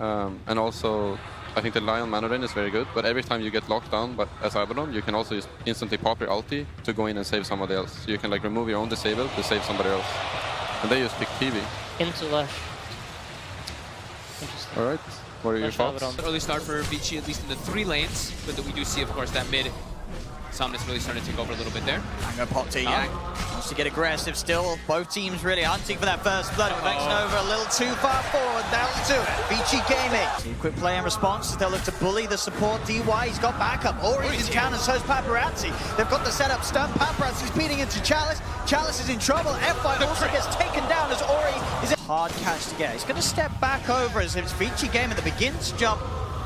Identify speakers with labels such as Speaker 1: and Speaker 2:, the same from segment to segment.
Speaker 1: And also, I think the Lion mana drain is very good, but every time you get locked down as Abaddon, you can also just instantly pop your ulti to go in and save somebody else. So you can like remove your own disable to save somebody else. And they just pick TV.
Speaker 2: Into Lush. Interesting.
Speaker 1: Alright, what are your thoughts?
Speaker 3: Early start for Vici, at least in the 3 lanes, but we do see, of course, that mid. Somnus really starting to take over a little bit there.
Speaker 4: I'm going to pop to Yang. Wants to get aggressive still. Both teams really hunting for that first blood. Vexnova a little too far forward. Down to Vici Gaming. So quick play in response as they'll look to bully the support. DY, he's got backup. Ori is counter, so's Paparazzi. They've got the setup stun. Paparazzi's beating into Chalice. Chalice is in trouble. F5 also gets taken down as Ori is a hard catch to get. He's going to step back over as it's Vici Gaming that begins to jump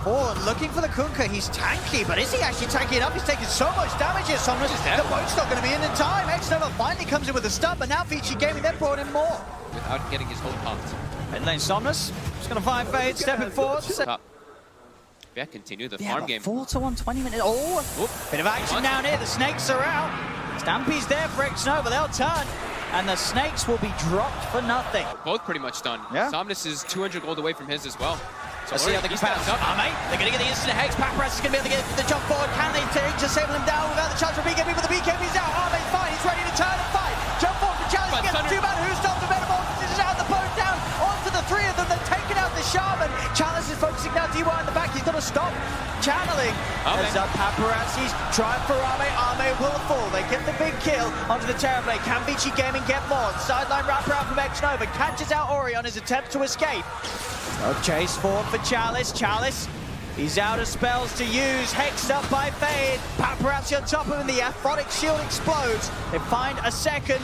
Speaker 4: forward, looking for the Kunkka. He's tanky, but is he actually tanky enough? He's taking so much damage here, Somnus. The boat's not going to be in time. Xnova finally comes in with a stun, but now Vici Gaming, they've brought in more.
Speaker 3: Without getting his whole popped.
Speaker 4: Mid lane Somnus, just going to find Fade, stepping forward.
Speaker 3: Yeah, continue the farm game.
Speaker 4: 4 to 1, 20 minutes. Oh, bit of action down here. The snakes are out. Stampy's there for Xnova. They'll turn. And the snakes will be dropped for nothing.
Speaker 3: Both pretty much done.
Speaker 4: Yeah.
Speaker 3: Somnus is 200 gold away from his as well. So
Speaker 4: let's see how they can bounce up. Mate, they're going to get the instant hex. Paparazzi is going to be able to get the jump forward. Can they disable him down without the chance for BKB? But the BKB's out. Arme's fine. He's ready to turn and fight. Jump forward for Challenge. Gets the 2-man. Who stops the Metamorphosis? This is out. The boat down onto the 3 of them. They're taking out the Shaman. Chalice is focusing down DY in the back. He's got to stop channeling. As Paparazzi's trying for Arme. Arme will fall. They get the big kill onto the Terrorblade. Can Vici Gaming get more? Sideline wraparound from Xnova. Catches out Ori on his attempt to escape. Chase forward for Chalice. Chalice, he's out of spells to use. Hexed up by Fade. Paparazzi on top of him. The Aphotic Shield explodes. They find a second.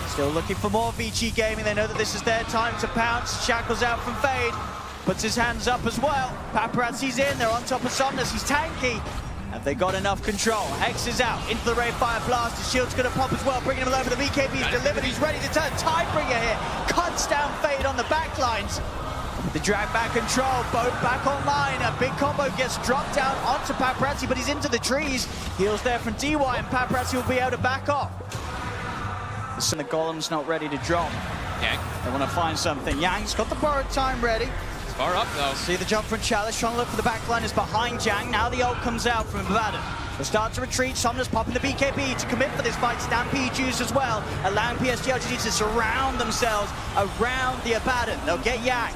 Speaker 4: Still looking for more Vici Gaming. They know that this is their time to pounce. Shackles out from Fade. Puts his hands up as well. Paparazzi's in. They're on top of Somnus. He's tanky. Have they got enough control? Hex is out into the Ray Fire Blast. His shield's going to pop as well, bringing him over. The BKB's delivered. He's ready to turn. Tidebringer here. Cuts down Fade on the backlines. The drag back control, both back online. A big combo gets dropped down onto Paparazzi, but he's into the trees. Heals there from DY, and Paparazzi will be able to back off. The Golem's not ready to drop.
Speaker 3: Yang.
Speaker 4: They want to find something. Yang's got the borrowed time ready.
Speaker 3: It's far up, though.
Speaker 4: See the jump from Chalice, trying to look for the backline is behind Jang. Now the ult comes out from Abaddon. They start to retreat. Somnus popping the BKB to commit for this fight. Stampede used as well, allowing PSG.LGD to surround themselves around the Abaddon. They'll get Yang.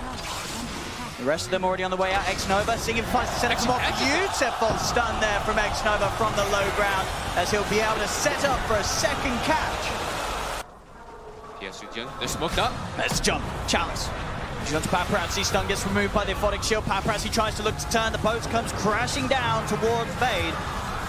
Speaker 4: The rest of them already on the way out. Xnova, singing finds to set up some more. Beautiful stun there from Xnova from the low ground, as he'll be able to set up for a second catch.
Speaker 3: They're smoked up.
Speaker 4: Let's jump. Chalice. Jumps Paparazzi. Stun gets removed by the Aphotic Shield. Paparazzi tries to look to turn. The boat comes crashing down towards Fade.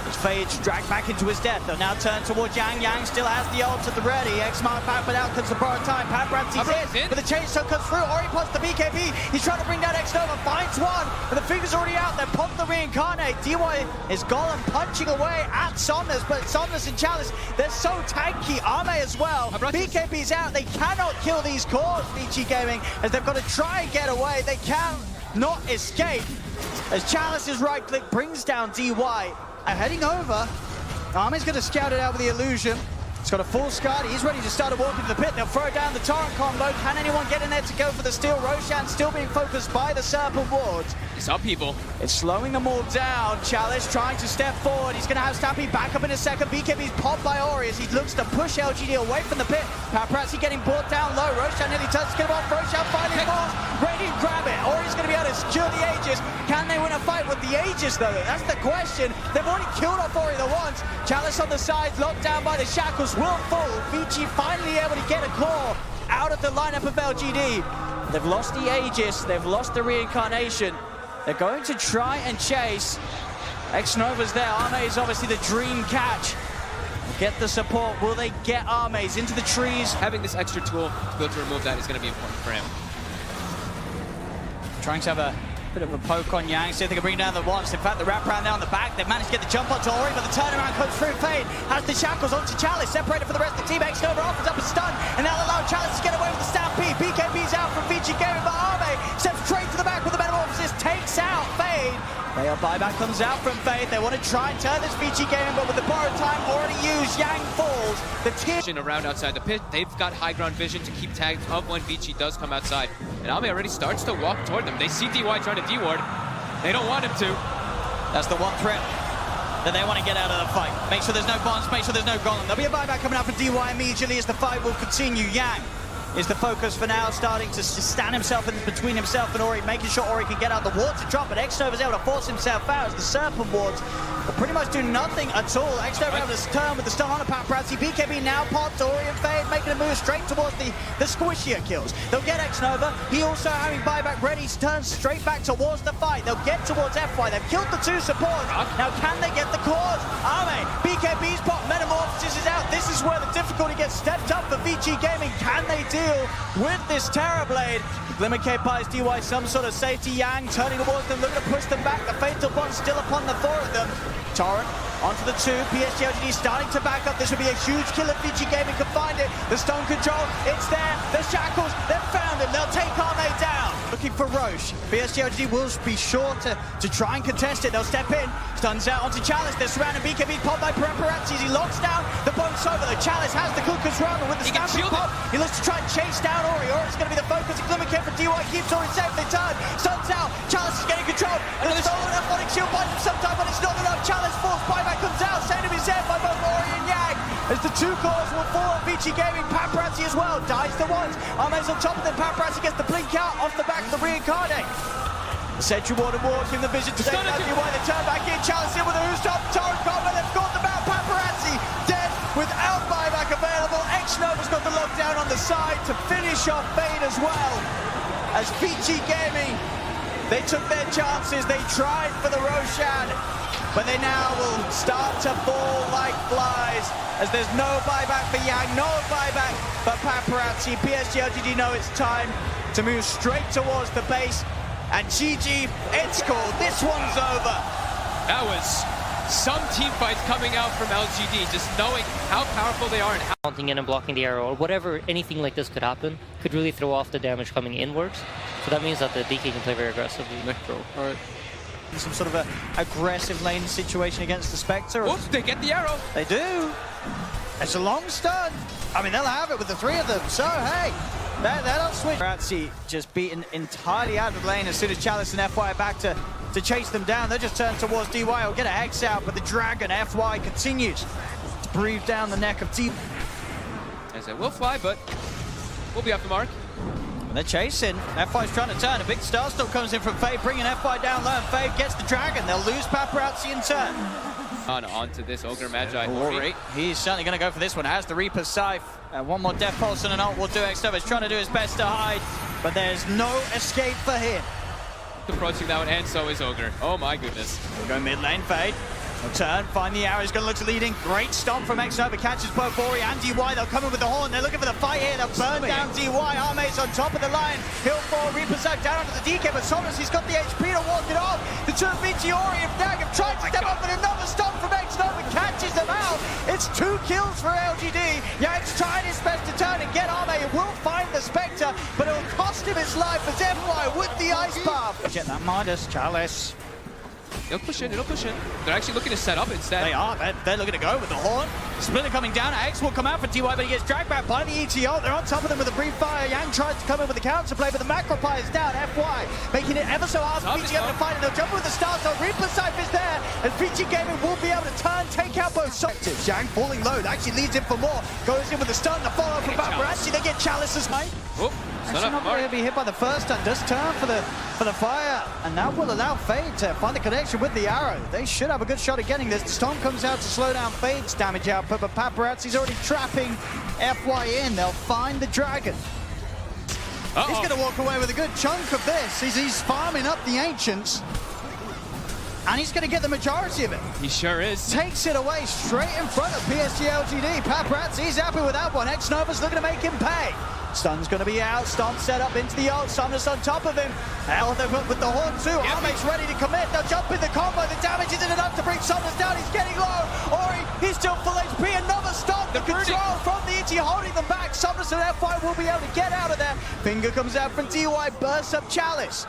Speaker 4: As Fade's dragged back into his death. They'll now turn towards Yang. Yang still has the ult at the ready. X-Mark back, but out comes the borrowed time. Paparazzi's in, but the chainsaw comes through. Ori pops the BKB. He's trying to bring down Xnova. Finds one, but the finger's already out. They're popping the reincarnate. DY is Golem punching away at Somnus, but Somnus and Chalice, they're so tanky. Arme as well. BKB's out. They cannot kill these cores, Vici Gaming, as they've got to try and get away. They can not escape. As Chalice's right click brings down DY. Heading over, Arme's going to scout it out with the illusion. He's got a full Scud. He's ready to start a walk into the pit. They'll throw down the torrent combo. Can anyone get in there to go for the steal? Roshan still being focused by the Serpent wards.
Speaker 3: It's up, people.
Speaker 4: It's slowing them all down. Chalice trying to step forward. He's going to have Stampy back up in a second. BKB's popped by Ori as he looks to push LGD away from the pit. Paparazzi getting brought down low. Roshan nearly touches him off. Roshan finally falls. Radiant grab it. Ori's going to be able to secure the Aegis. Can they win a fight with the Aegis, though? That's the question. They've already killed off Ori the once. Chalice on the sides, locked down by the shackles, will fall. Vici finally able to get a claw out of the lineup of LGD. They've lost the Aegis. They've lost the reincarnation. They're going to try and chase. Xnova's there. Arme is obviously the dream catch. Get the support. Will they get Armes into the trees?
Speaker 3: Having this extra tool to be able to remove that is going to be important for him.
Speaker 4: Trying to have a bit of a poke on Yang, see if they can bring down the once. In fact, the wraparound there on the back, they've managed to get the jump onto Ori, but the turnaround comes through. Fade has the shackles onto Chalice, separated from the rest of the team. Xnova offers up a stun, and that'll allow Chalice to get away with the Stampede. BKB's out from Vici Gaming, but Arme steps straight to the back with the Metamorphosis, takes out Fade. Player buyback comes out from Fade. They want to try and turn this Vici Gaming, but with the borrowed time already used, Yang falls. The team
Speaker 3: around outside the pit, they've got high ground vision to keep tagged of when Vici does come outside. And Ame already starts to walk toward them. They see DY trying to D-ward. They don't want him to.
Speaker 4: That's the one threat that they want to get out of the fight. Make sure there's no bonds, make sure there's no golem. There'll be a buyback coming out for DY immediately as the fight will continue. Yang is the focus for now, starting to stand himself in between himself and Ori, making sure Ori can get out. The ward to drop, but X-Nova is able to force himself out as the Serpent wards will pretty much do nothing at all. X-Nova able to turn with the stun on a paparazzi. BKB now popped, Ori and Fade making a move straight towards the squishier kills. They'll get X-Nova. He also having buyback ready, turns straight back towards the fight. They'll get towards FY. They've killed the two supports. Now can they get the cause? Ame, BKB's pop, Metamorphosis is out. This is where the difficulty gets stepped up for VG Gaming. Can they deal with this Terrorblade? Glimmer K buys DY some sort of safety. Yang turning towards them, looking to push them back. The Fatal Bond still upon the four of them. Torrent onto the two. PSG.LGD starting to back up. This would be a huge kill if VG Gaming can find it. The stone control, it's there. The shackles, they've found him. They'll take Ame down. Looking for Roche. PSG.LGD will be sure to try and contest it. They'll step in. Stuns out onto Chalice. They're surrounded. BKB popped by paparazzi. He locks down the boat's over. The Chalice has the Kuka's run with the stamping pop. He looks to try and chase down Ori. Ori's going to be the focus. A Glimmer K for DY keeps Ori safe. They turn. Stuns out. Chalice is getting control. The stolen athletic shield binds him sometime, but it's not enough. Chalice force buyback comes out. Same to be said by both Ori and Yang. As the two cores will fall on VG Gaming. Paparazzi as well. Dies to once. Ame's on top of them. Paparazzi gets the blink out off the back of the reincarnate. The Sentry Ward and War give the vision to take out DY. They turn back in. Chalice in with a who's top. Torrent combat. They've got them out. Paparazzi dead without buyback available. X-Nova's got the lockdown on the side to finish off Fade as well. As VG Gaming, they took their chances. They tried for the Roshan, but they now will start to fall like flies as there's no buyback for Yang, no buyback for Paparazzi. PSG.LGD know it's time to move straight towards the base. And GG, it's called. This one's over.
Speaker 3: That was some team fights coming out from LGD, just knowing how powerful they are and how
Speaker 2: Mounting in and blocking the arrow or whatever, anything like this could happen, could really throw off the damage coming inwards. So that means that the DK can play very aggressively.
Speaker 1: Necro, alright.
Speaker 4: Some sort of a aggressive lane situation against the Spectre.
Speaker 3: Oops, they get the arrow.
Speaker 4: They do. It's a long stun. I mean, they'll have it with the three of them. So, hey, that'll switch. Paparazzi just beaten entirely out of the lane as soon as Chalice and FY are back to chase them down. They'll just turn towards DY. Will get a Hex out, but the Dragon FY continues to breathe down the neck of DY.
Speaker 3: As it will fly, but we'll be off the mark.
Speaker 4: And they're chasing. FY's trying to turn. A big Starstorm comes in from Fade, bringing FY down low, and Fade gets the Dragon. They'll lose Paparazzi in turn.
Speaker 3: Onto this Ogre Magi.
Speaker 4: Ori, he's certainly going to go for this one. Has the Reaper's Scythe. One more Death Pulse and an ult will do. X-Nova's trying to do his best to hide, but there's no escape for him.
Speaker 3: Approaching that one, and so is Ogre. Oh my goodness.
Speaker 4: We'll go mid lane, Fade. He'll turn, find the arrow. He's going to look to leading. Great stomp from X-Nova. Catches both Ori and DY. They'll come in with the horn. They're looking for the fight here. They'll burn down DY. Arme's on top of the line. He'll fall. Reaper's out down onto the DK, but Somnus, he's got the HP to walk it off. The two of VG, Ori and Dag have tried to step up, but another stomp from X-Nova catches them out. It's 2 kills for LGD. Yang's tried his best to turn and get Arme. He will find the Spectre, but it will cost him his life as FY with the Ice Path. Get that Midas, Chalice.
Speaker 3: It'll push in, it'll push in. They're actually looking to set up instead.
Speaker 4: They are, they're looking to go with the horn. Splitter coming down, X will come out for DY, but he gets dragged back by the ETO. They're on top of them with a brief fire. Yang tries to come in with the counter play, but the Macropie is down. FY making it ever so hard for VG to fight, and they'll jump with the stars. So Reaper's Scythe is there, and VG Gaming will be able to turn, take out both objectives. Yang falling low, actually leads in for more. Goes in with the stun, the follow from Paparazzi. They get Chalice's mate. Actually not going to be hit by the first stun. Does turn for the fire, and that will allow Fade to find the connection with the arrow. They should have a good shot at getting this. The storm comes out to slow down Fade's damage output, but Paparazzi's already trapping FY in. They'll find the Dragon. He's going to walk away with a good chunk of this. He's farming up the Ancients, and he's going to get the majority of it.
Speaker 3: He sure is.
Speaker 4: Takes it away straight in front of PSG.LGD. Paparazzi's happy with that one. X-Nova's looking to make him pay. Stun's going to be out. Stomp set up into the ult. Somnus on top of him. Hell, they've got with the horn too. Arme's ready to commit. They'll jump in the combo. The damage isn't enough to bring Somnus down. He's getting low. Ori, he's still full HP. Another stomp. The control from the ET holding them back. Somnus and FY will be able to get out of there. Finger comes out from DY. Bursts up Chalice.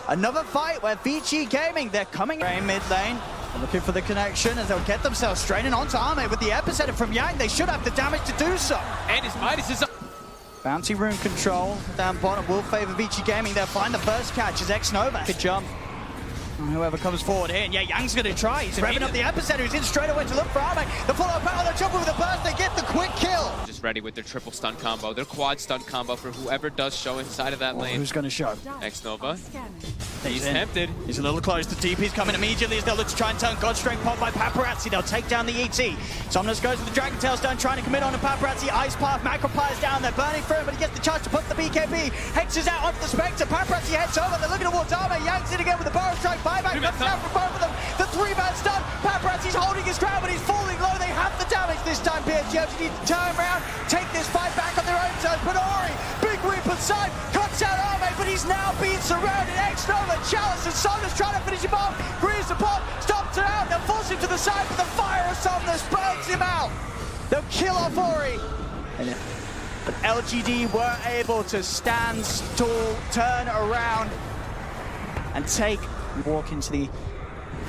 Speaker 4: Another fight where VG Gaming, they're coming in mid lane. They're looking for the connection as they'll get themselves straining onto Arme with the epicenter from Yang. They should have the damage to do so.
Speaker 3: And his Midas is up.
Speaker 4: Bounty rune control down bottom will favor Vici Gaming. They'll find the first catch as X-Nova could jump. Whoever comes forward here, and yeah, Yang's going to try. He's revving up the epicenter. He's in straight away to look for Arme. The follow-up power, they'll jump over the burst. They get the quick kill.
Speaker 3: Just ready with their triple stun combo, their quad stun combo for whoever does show inside of that lane.
Speaker 4: Who's going to show?
Speaker 3: X-Nova.
Speaker 4: He's
Speaker 3: tempted.
Speaker 4: He's a little close. The TP's coming immediately as they'll look to try and turn God Strength Pod by Paparazzi. They'll take down the ET. Somnus goes with the Dragon Tail Stone, trying to commit on to Paparazzi. Ice Path, Macropyre's down. They're burning through him, but he gets the chance to put the BKB. Hex is out onto the Spectre. Paparazzi heads over. They're looking towards Arme. Yang's in again with the Burrow Strike. Buyback comes down from both of them. The 3-man stun. Paparazzi's holding his ground, but he's falling low. They have the damage this time. PSG.LGD to turn around, take this fight back on their own terms. But Ori, big Reaper side, cuts out Arme, but he's now being surrounded. X-Nova, Chalice, and Somnus trying to finish him off. Grieves the pop, stops it out. They'll force him to the side, but the fire of Somnus burns him out. They'll kill off Ori. But LGD were able to stand tall, turn around, and walk into the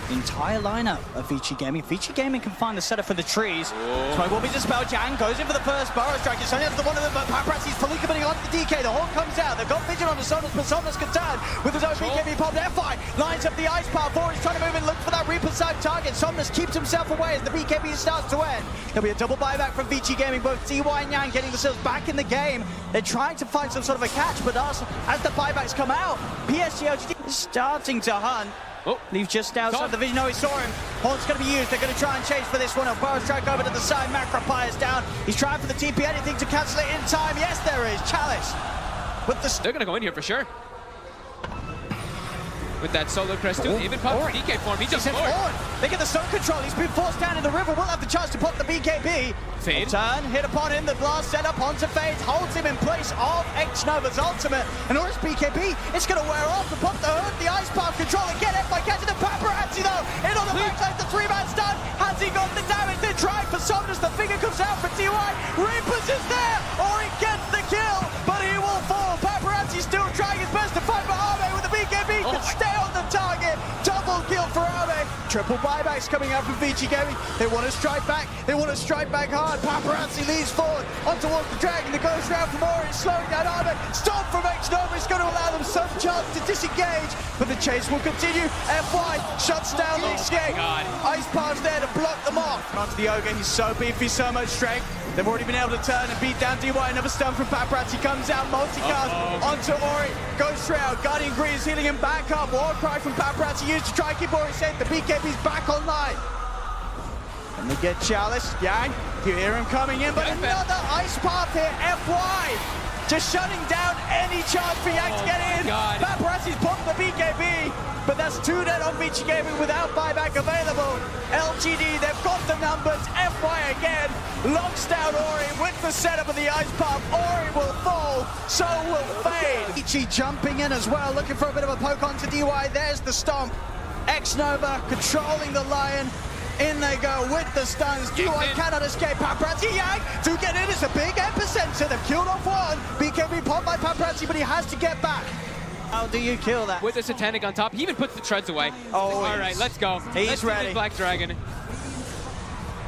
Speaker 4: entire lineup of Vici Gaming. Vici Gaming can find the setup for the trees. Smoke will be dispelled. Yang goes in for the first Burrow Strike. It's only up to one of them, but Paparazzi's fully committing onto the DK. The Hawk comes out. They've got vision on the Somnus, but Somnus can turn with his own BKB pop. F5 lines up the Ice Path. He's trying to move and look for that Reaper side target. Somnus keeps himself away as the BKB starts to end. There'll be a double buyback from Vici Gaming. Both TI and Yang getting themselves back in the game. They're trying to find some sort of a catch, but as the buybacks come out, PSG.LGD is starting to hunt.
Speaker 3: Oh,
Speaker 4: leaves just outside the vision. No, he saw him. Haunt's going to be used. They're going to try and chase for this one. A Burrow Strike over to the side. Macropyre's down. He's trying for the TP. Anything to cancel it in time. Yes, there is. Chalice.
Speaker 3: They're going to go in here for sure. With that solo crest too. Even pop DK form. He just forward.
Speaker 4: They get the stun control. He's been forced down in the river. We'll have the chance to pop the BKB.
Speaker 3: Fade.
Speaker 4: Turn, hit upon him. The blast set up onto Fade. Holds him in place of X-Nova's ultimate. And Ori's BKB, it's going to wear off. The pop the hood. The Ice Path control again. F by catching the Paparazzi though. In on the backside. The 3-man stun. Has he got the damage? They're trying for Somnus. The finger comes out for TY. Reapers is there. Ori gets the kill, but he will fall. Paparazzi still trying his best to fight for Arme with the BKB. Can stay on the target. Double kill for Arme. Triple buybacks coming out from Vici Gaming. They want to strike back. They want to strike back hard. Paparazzi leads forward on towards the Dragon. The goes round from Ori. Slowing down Arme. Stop from X-Nova. It's going to allow them some chance to disengage. But the chase will continue. FY shuts down the escape. Ice Path's there to block them off. Onto the Ogre. He's so beefy, so much strength. They've already been able to turn and beat down DY. Another stun from Paparazzi comes out. Multicast onto Ori. Ghost Shroud. Guardian Greaves healing him back up. War Cry from Paparazzi used to try and keep Ori safe. The BKB's back online. And they get Chalice. Yang. You hear him coming in, but another Ice Path here. FY. Just shutting down any chance for Yang to get in. Paparazzi's popped the BKB. But that's 2 dead on Vici Gaming without buyback available. LGD, they've got the numbers. FY again. Locks down Ori with the setup of the Ice Path. Ori will fall, so will Fade. Vici jumping in as well, looking for a bit of a poke onto DY. There's the stomp. X-Nova controlling the Lion. In they go with the stuns. DY cannot escape. Paparazzi Yang to get in. It's a big epicenter. They've killed off one. BKB popped by Paparazzi, but he has to get back. How do you kill that?
Speaker 3: With the Satanic on top, he even puts the treads away.
Speaker 4: Oh,
Speaker 3: all right, let's go.
Speaker 4: He's ready.
Speaker 3: Black Dragon.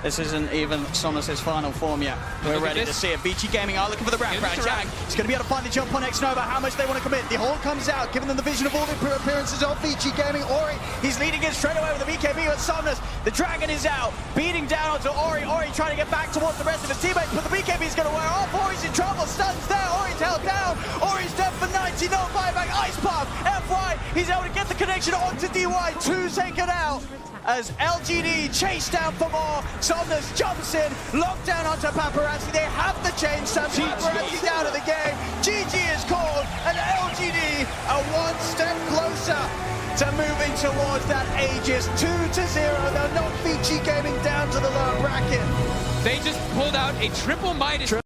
Speaker 4: This isn't even Somnus' final form yet. We're ready to see it. Vici Gaming are looking for the wraparound. Yang is going to be able to find the jump on X-Nova. How much they want to commit. The Horde comes out, giving them the vision of all the appearances of Vici Gaming. Ori, he's leading in straight away with the BKB with Somnus. The Dragon is out, beating down onto Ori. Ori trying to get back towards the rest of his teammates, but the BKB is going to wear off. Ori's in trouble. Stuns there. Ori's held down. Ori's dead for 90. No buyback. Ice Path. FY. He's able to get the connection onto DY. 2 taken out. As LGD chase down for more. Somnus jumps in, locked down onto Paparazzi. They have the change. Paparazzi out of the game. GG is called, and LGD are 1 step closer to moving towards that Aegis 2-0. They'll knock Vici Gaming down to the lower bracket.
Speaker 3: They just pulled out a triple Midas.